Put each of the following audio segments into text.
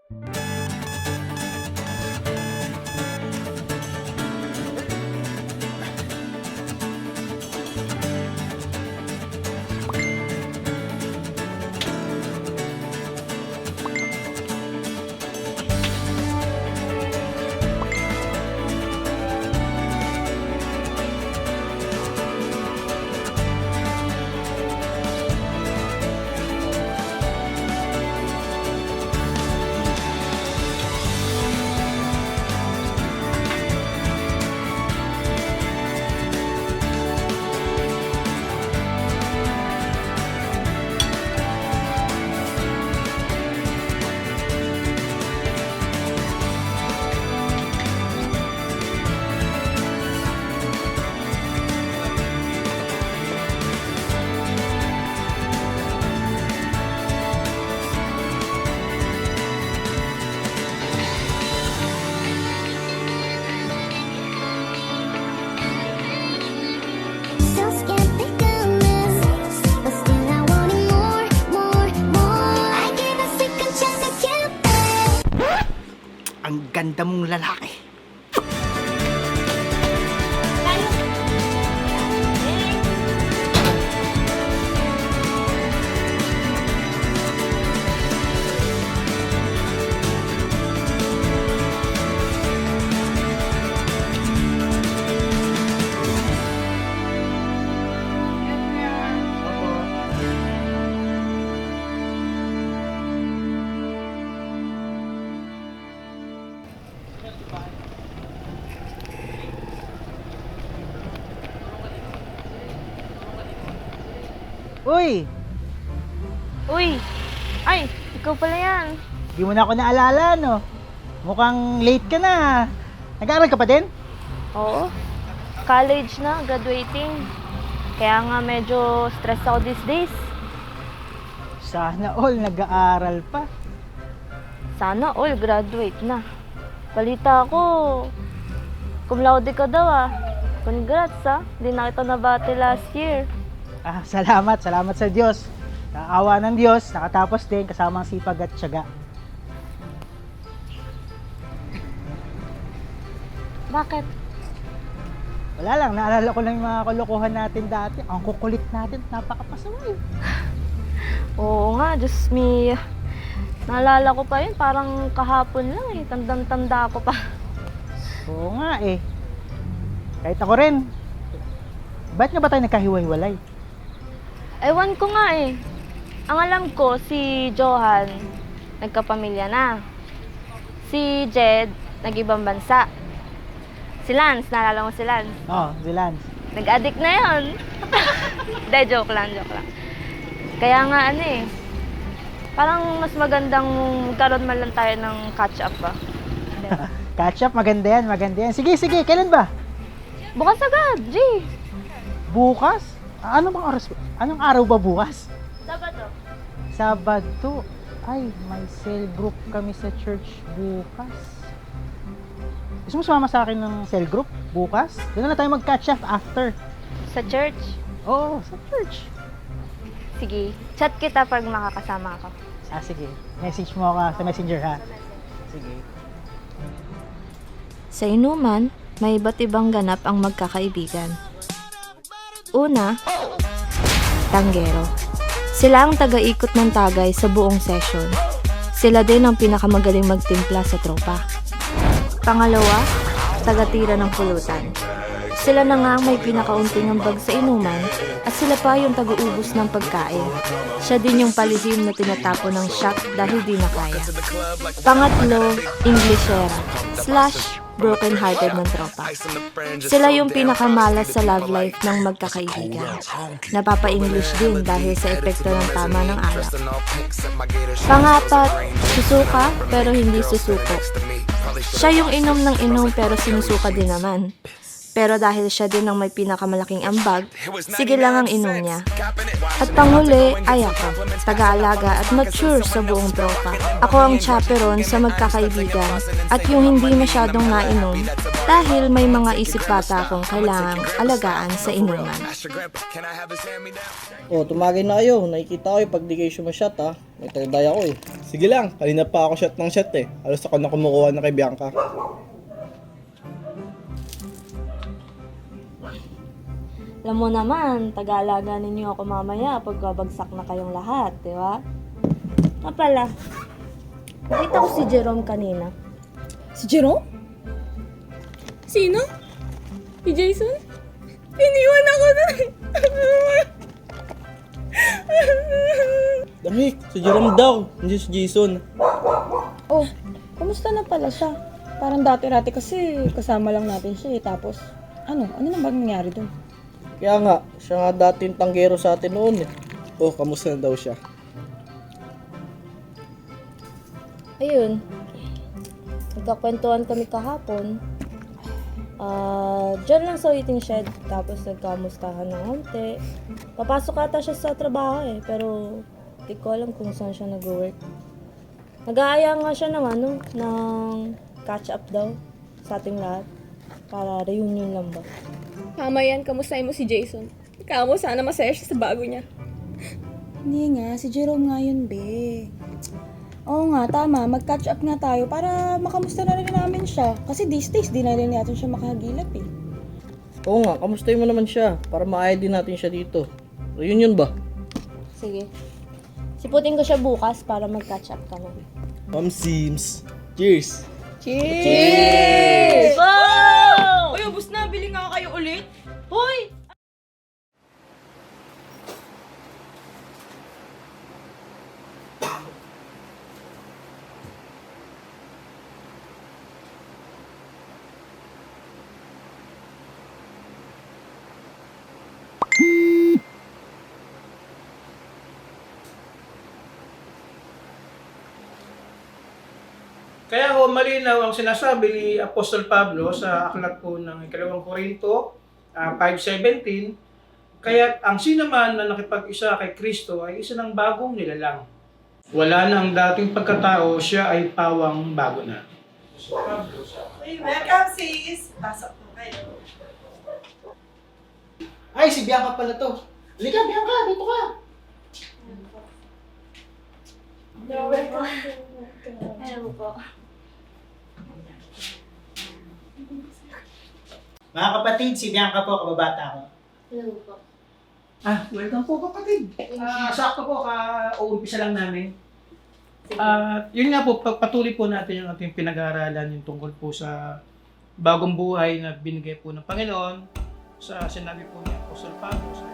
So skeptical, but still I wanted more, more, more. I gave a second chance to Cupid. Ang ganda mong lalaki. Uy! Uy! Ay, ikaw pala yan. Di mo na ako naalala, no? Mukhang late ka na. Nag-aaral ka pa din? Oo. College na, graduating. Kaya nga medyo stress ako these days. Sana all nag-aaral pa. Sana all graduate na. Balita ko, cum laude ka daw ah. Congrats ah. Hindi na kita nabati last year. Salamat sa Diyos. Naawa ng Diyos, nakatapos din kasama ang sipag at tiyaga. Bakit? Wala lang, naalala ko lang yung mga kalokohan natin dati. Ang kukulit natin, napakapasama yun. Oo nga, Diyos me. Naalala ko pa yun, parang kahapon lang eh. Tandang-tanda ko pa. Oo nga eh. Kahit ako rin. Ba't nga ba tayo nagkahiwa-hiwalay? Ewan ko nga eh. Ang alam ko, si Johan, nagkapamilya na. Si Jed, nag-ibang bansa. Si Lance, naalala mo si Lance? Oo, si Lance. Nag-addict na yun. Hindi, joke lang. Kaya nga ano eh. Parang mas magandang magkaroon man lang tayo ng catch-up ba? Catch up, maganda yan. Sige, kailan ba? Bukas agad, G. Bukas? Anong oras? Anong araw ba bukas? Sabado. Sabado. Ay, may cell group kami sa church bukas. Gusto mo sumama sa akin ng cell group bukas? Doon na tayo mag-catch up after. Sa church? Oo, sa church. Sige, chat kita pag makakasama ako. Sige. Message mo ako sa messenger ha. Sige. Sa inuman, may iba't ibang ganap ang magkakaibigan. Una, tanggero. Sila ang taga-ikot ng tagay sa buong session. Sila din ang pinakamagaling magtimpla sa tropa. Pangalawa, taga-tira ng pulutan. Sila na nga ang may pinakaunting ambag sa inuman at sila pa yung taga-ubos ng pagkain. Siya din yung palihim na tinatapon ng shot dahil di na kaya. Pangatlo, Englishera / broken-hearted ng tropa. Sila yung pinakamalas sa love life ng magkakaibigan. Napapa-English din dahil sa epekto ng tama ng alak. Pangapat, susuka pero hindi susuko. Siya yung inom ng inom pero sinusuka din naman. Pero dahil siya din ang may pinakamalaking ambag, sige lang ang inom niya. At panghuli ay ako, taga-alaga at mature sa buong tropa. Ako ang chaperon sa magkakaibigan at yung hindi masyadong nainom dahil may mga isip bata akong kailangang alagaan sa inuman. Oh, tumagay na kayo. Nakikita ko pag di kayo sumasyat ha. May tagaday ako eh. Sige lang, kanina pa ako shot ng shot eh. Halos ako na kumukuha na kay Bianca. Alam mo naman, taga-alaga ninyo ako mamaya pag babagsak na kayong lahat, di ba? Nga pala, nakita ko si Jerome kanina. Si Jerome? Sino? Si Jason? Iniwan ako na. Damik, si Jerome daw, hindi si Jason. Oh, kumusta na pala siya? Parang dati-rati kasi kasama lang natin siya eh. Tapos, ano na ba nangyari dun? Kaya nga, siya nga dating tanggero sa atin noon eh. Oh, kamusta na daw siya? Ayun, nagkakwentuhan kami kahapon. Diyan lang sa waiting shed, tapos nagkamustahan ng konti. Papasok ata siya sa trabaho eh, pero di ko alam kung saan siya nag-work. Nag-aaya nga siya ng catch up daw sa ating lahat. Para reunion lang ba? Tama yan, kamustahin mo si Jason. Kamo, sana masaya siya sa bago niya. Hindi nga, si Jerome nga yun, be. Oo nga, tama. Mag-catch up nga tayo para makamusta na rin namin siya. Kasi these days, di na rin natin siya makahagilap eh. Oo nga, kamustahin mo naman siya para maaya din natin siya dito. Reunion ba? Sige. Siputin ko siya bukas para mag-catch up kami. Ma'am Sims, cheers! Cheers! Wow! Uy, ubus na. Bili nga kayo ulit. Hoy! Kaya ho malinaw ang sinasabi ni Apostol Pablo sa aklat po ng 2 Korinto 5:17, kaya ang sino man na nakipag-isa kay Kristo ay isa ng bagong nilalang. Wala na ang dating pagkatao, siya ay pawang bago na. Hey, welcome sis! Pasok po kayo. Ay, si Bianca pala to. Halika, Bianca, dito ka. Hello po. Mga kapatid, si Bianca po, kababata ko. Hello po. Welcome po kapatid. Sakto po, uumpisa lang namin. Yun nga po, patuloy po natin yung ating pinag-aaralan yung tungkol po sa bagong buhay na binigay po ng Panginoon sa sinabi po ni Apostol Pablo sa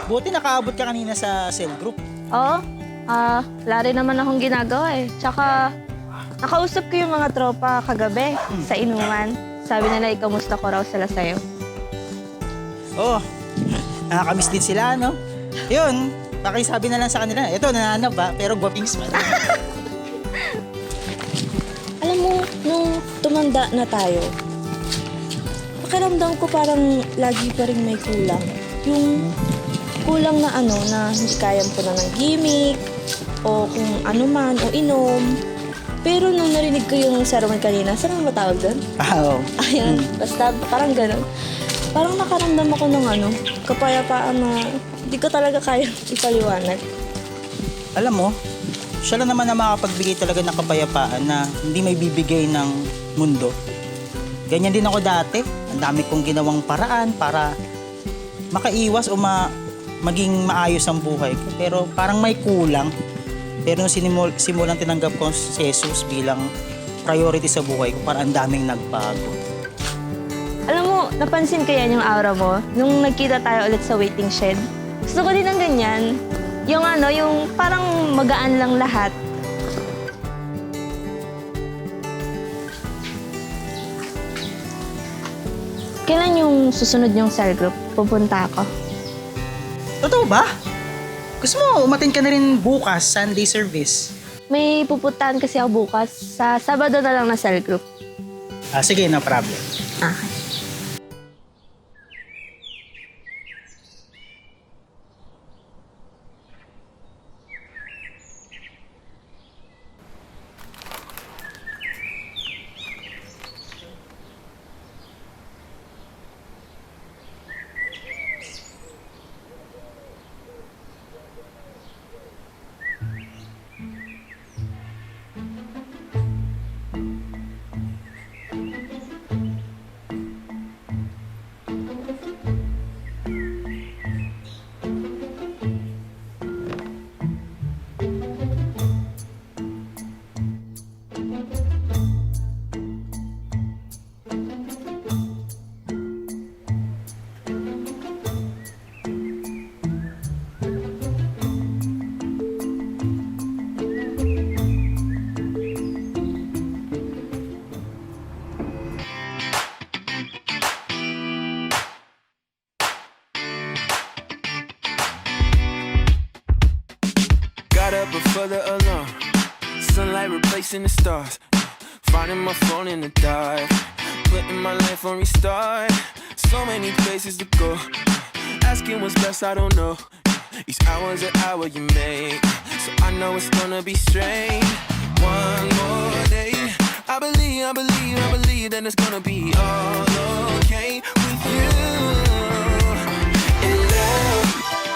Buti nakaabot ka kanina sa cell group. Oo. Wala rin naman akong ginagawa eh. Tsaka, nakausap ko yung mga tropa kagabi sa inuman. Sabi nila, ikamusta ko raw sila sa'yo. Oo, nakakamiss din sila, no? Yun, pakisabi na lang sa kanila, ito, nananab ba? Pero guwapings pa. Alam mo, nung tumanda na tayo, pakiramdam ko parang lagi pa rin may kulang. Yung kulang na na hindi kayang punan ng gimmick, o kung ano man, o inom. Pero nung narinig ko yung sermon kanina, saan ang matawag doon? Oo. Ayan, basta parang ganun. Parang nakaramdam ako ng kapayapaan na hindi ko talaga kaya ipaliwanag. Alam mo, siya lang naman na makapagbigay talaga ng kapayapaan na hindi may bibigay ng mundo. Ganyan din ako dati. Ang dami kong ginawang paraan para makaiwas o maging maayos ang buhay ko. Pero parang may kulang. Pero nung simulang tinanggap ko si Jesus bilang priority sa buhay ko, parang ang daming nagbago. Alam mo, napansin ko yan yung aura mo nung nagkita tayo ulit sa waiting shed. Gusto ko din ng ganyan. Yung yung parang magaan lang lahat. Kailan yung susunod yung cell group? Pupunta ako. Totoo ba? Gusto mo, umatin ka na rin bukas, Sunday service. May pupuntahan kasi ako bukas. Sa Sabado na lang na cell group. Sige, no problem. Okay. Got up before the alarm. Sunlight replacing the stars. Finding my phone in the dark. Putting my life on restart. So many places to go. Asking what's best, I don't know. Each hour's an hour you make. So I know it's gonna be strange. One more day. I believe that it's gonna be all okay with you. In love,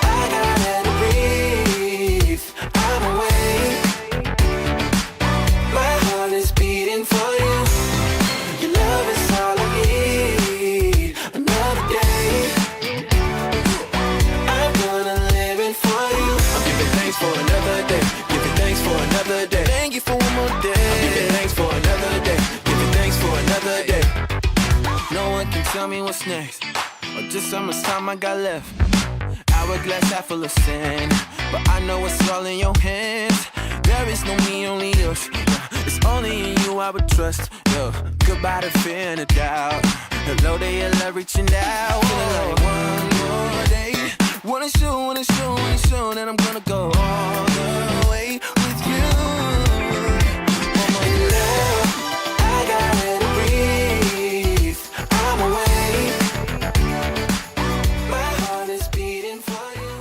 I gotta breathe. I'm awake. My heart is beating for you. Your love is all I need. Another day, I'm gonna live it for you. I'm giving thanks for another day. Giving thanks for another day. Thank you for one more day. I'm giving thanks for another day. Giving thanks for another day. No one can tell me what's next, or just how much time I got left. Hourglass half full of sand, but I know it's all in your hands. There is no me, only us. It's only in you I would trust. Yo, goodbye to fear and a doubt. Hello to your love reaching out. Feeling like one more day. Wanna show that I'm gonna go all the way with you. One more in love, I gotta breathe. I'm awake. My heart is beating for you.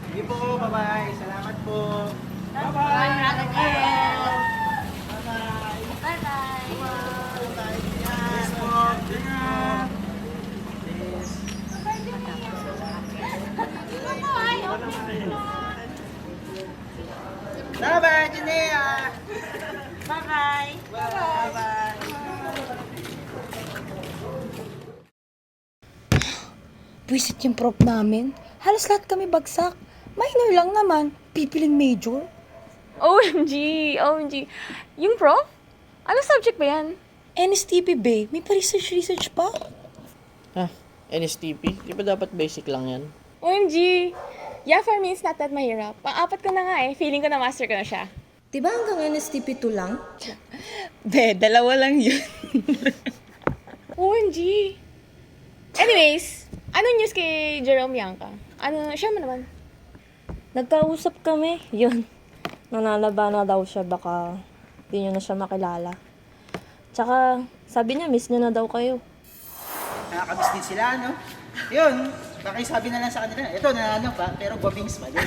Sige po, bye-bye. Salamat po. Yes po. Ingat. Yes. Bye-bye, Jinea. Bye-bye! Bye-bye. Buisit yung prop namin. Halos lahat kami bagsak. Minor lang naman. Pipiling major. OMG! OMG! Yung prof? Ano subject ba yan? NSTP, be. May pa-research pa. NSTP? Di ba dapat basic lang yan? OMG! Yeah, for me, it's not that mahirap. Pang-apat ko na nga eh. Feeling ko na master ko na siya. Diba hanggang NSTP 2 lang? Be, dalawa lang yun. OMG! Anyways, ano news kay Jerome Bianca? Ano, siya mo naman? Nagkausap kami. Yun. Nananaba na daw siya, baka di nyo na siya makilala. Tsaka, sabi niya, miss niya na daw kayo. Nakakamiss din sila, no? Yun, pakisabi na lang sa kanila. Ito, na ano pa, pero babings pa din.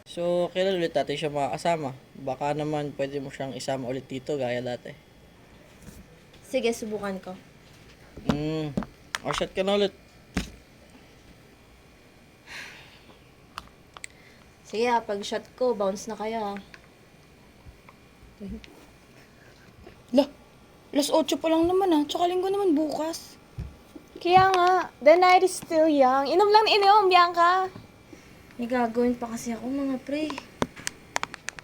So, kailan ulit natin siya makakasama? Baka naman pwede mo siyang isama ulit dito gaya dati. Sige, subukan ko. Shot ka na ulit. Sige pag shot ko, bounce na kayo. Las 8 pa lang naman tsaka linggo naman bukas. Kaya nga, the night is still young. Inom lang na inom, Bianca. May gagawin pa kasi ako mga pre.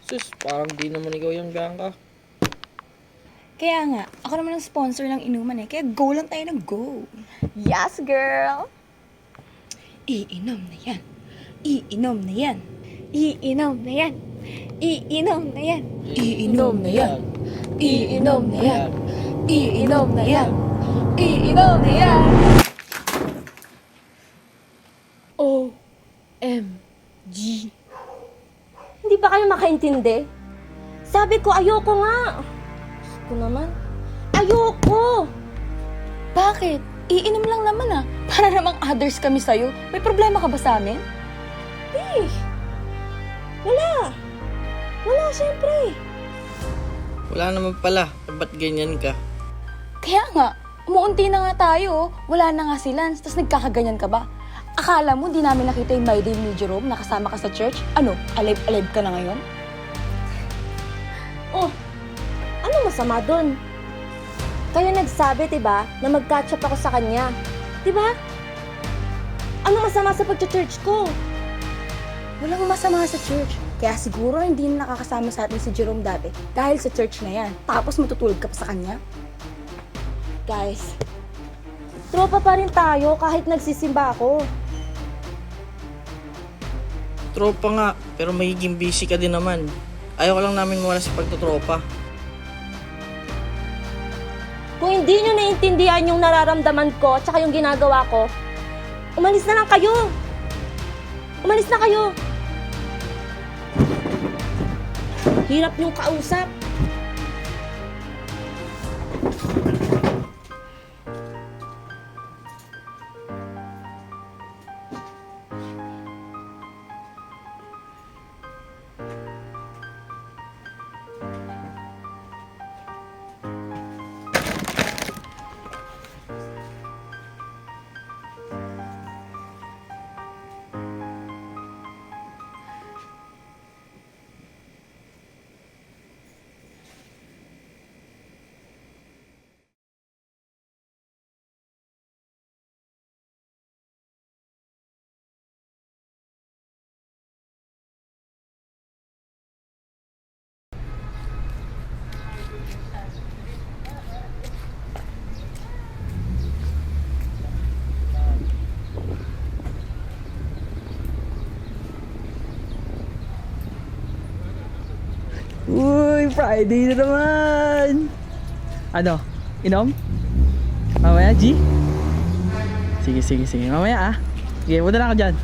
Sus, parang di naman ikaw yung Bianca. Kaya nga, ako naman ang sponsor ng inuman kaya go lang tayo ng go. Yes, girl! Iinom na yan. Iinom na yan. Iinom na yan. Iinom na yan. Iinom na yan. Iinom na yan. Iinom na yan. Iinom na yan. OMG. naiintindi? Sabi ko, ayoko nga. Diyos ko naman. Ayoko! Bakit? Iinom lang naman Para namang others kami sa'yo. May problema ka ba sa amin? Eh, wala. Wala, syempre. Wala naman pala. Ba't ganyan ka? Kaya nga, umuunti na nga tayo. Wala na nga si Lance, tapos nagkakaganyan ka ba? Akala mo di namin nakita yung My Day ni Jerome na kasama ka sa church? Ano, alive-alive ka na ngayon? Oh, ano masama dun? Kayo nagsabi, diba, na mag-catch up ako sa kanya. Diba? Ano masama sa pag-church ko? Walang masama sa church. Kaya siguro hindi na nakakasama sa atin si Jerome dati dahil sa church na yan. Tapos matutulog ka pa sa kanya? Guys, tropa pa rin tayo kahit nagsisimba ako. Tropa nga, pero magiging busy ka din naman. Ayaw lang namin mawala sa pagtutropa. Kung hindi nyo naiintindihan yung nararamdaman ko tsaka yung ginagawa ko, umalis na lang kayo! Umalis na kayo! Hirap yung kausap. Uy, Friday na naman! Ano? Inom? Mamaya, G? Sige. Mamaya Sige, punta na ako dyan.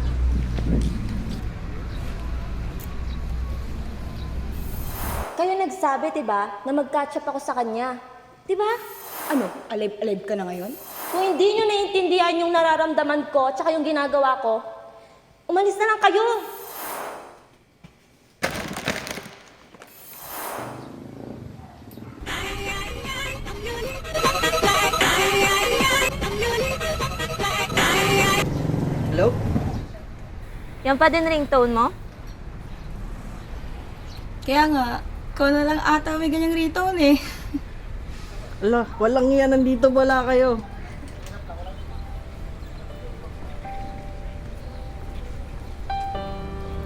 Kayo nagsabi, diba, na mag-catch up ako sa kanya. Diba? Ano, alive-alive ka na ngayon? Kung hindi nyo naiintindihan yung nararamdaman ko tsaka yung ginagawa ko, umalis na lang kayo! Hello? Yan pa din ringtone mo? Kaya nga, ikaw na lang ata may ganyang rito eh. Ala, walang yan. Nandito wala kayo.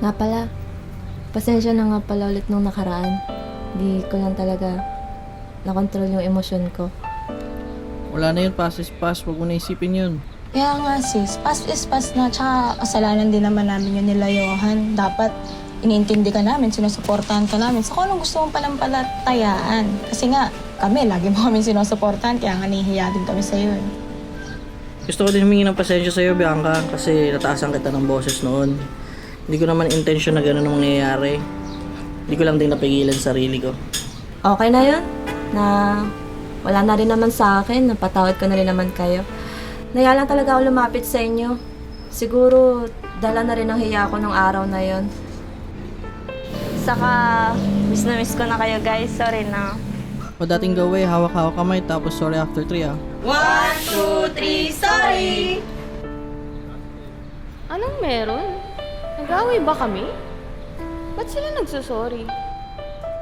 Nga pala, pasensya na nga pala ulit nung nakaraan. Di ko lang talaga nakontrol yung emosyon ko. Wala na yun. Pass is pass. Huwag mo na isipin yun. Kaya nga sis, pass is pass na, tsaka kasalanan din naman namin yun nila Johan. Dapat iniintindi ka namin, sinusuportahan ka namin. So kung anong gusto mong palampalatayaan. Kasi nga, kami, lagi mo kami sinusuportahan, kaya nga nahihiya din kami sa'yo. Gusto ko din humingi ng pasensya sa'yo, Bianca, kasi nataasan kita ng boses noon. Hindi ko naman intention na gano'n ang mangyayari. Hindi ko lang din napigilan sarili ko. Okay na yun? Na wala na rin naman sa akin, napatawad ko na rin naman kayo. Naya lang talaga ako lumapit sa inyo. Siguro, dala na rin ang hiya ko nung araw na yon. Saka, miss na miss ko na kayo guys. Sorry na. O dating gawin, hawak-hawak kamay, tapos sorry after 3 1, 2, 3, sorry! Anong meron? Nag-away ba kami? Ba't sila nagsusorry?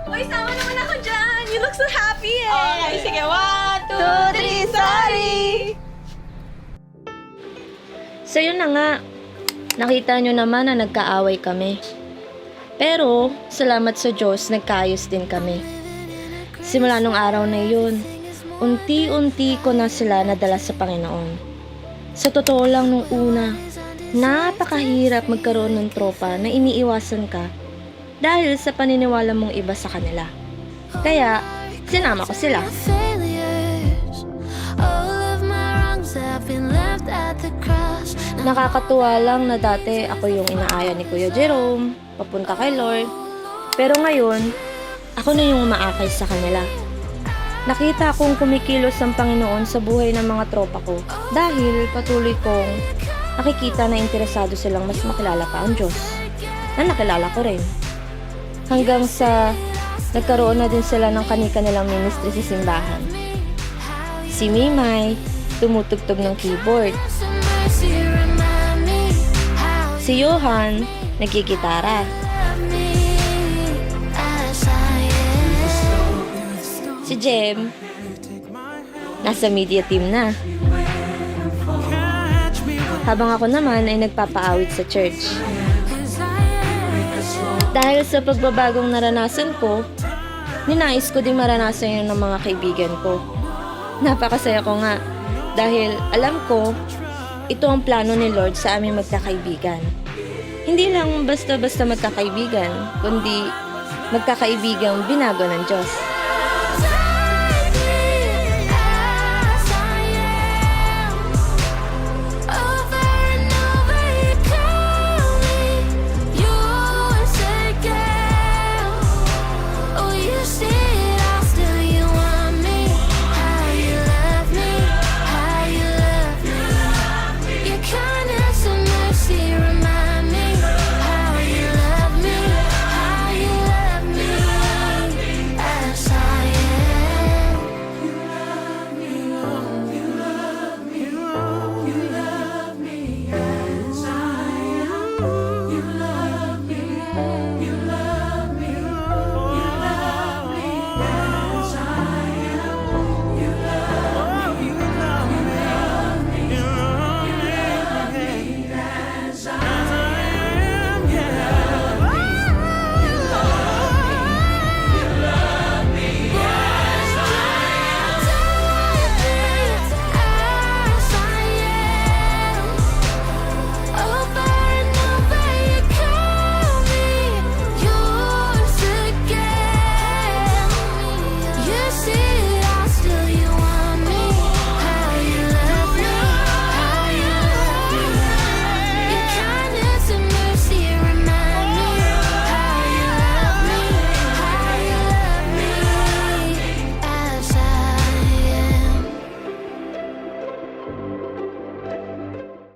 Uy, sama naman ako dyan! You look so happy eh! Okay, sige, 1, 2, 3, sorry! So yun na nga. Nakita nyo naman na nagkaaway kami. Pero, salamat sa Diyos, nagkaayos din kami. Simula nung araw na yun, unti-unti ko na sila nadala sa Panginoon. Sa totoo lang nung una, napakahirap magkaroon ng tropa na iniiwasan ka dahil sa paniniwala mong iba sa kanila. Kaya, sinama ko sila. Nakakatuwa lang na dati ako yung inaaya ni Kuya Jerome, papunta kay Lord. Pero ngayon, ako na yung umaakay sa kanila. Nakita kong kumikilos ang Panginoon sa buhay ng mga tropa ko dahil patuloy kong nakikita na interesado silang mas makilala pa ang Diyos na nakilala ko rin. Hanggang sa nagkaroon na din sila ng kani-kanilang ministry sa simbahan. Si Mimay, tumutugtog ng keyboard. Si Johan, nagkikitara. Si Jem, nasa media team na. Habang ako naman ay nagpapaawit sa church. Dahil sa pagbabagong naranasan ko, ninais ko din maranasan yun ng mga kaibigan ko. Napakasaya ko nga dahil alam ko ito ang plano ni Lord sa aming magkakaibigan. Hindi lang basta-basta magkakaibigan, kundi magkakaibigang binago ng Diyos.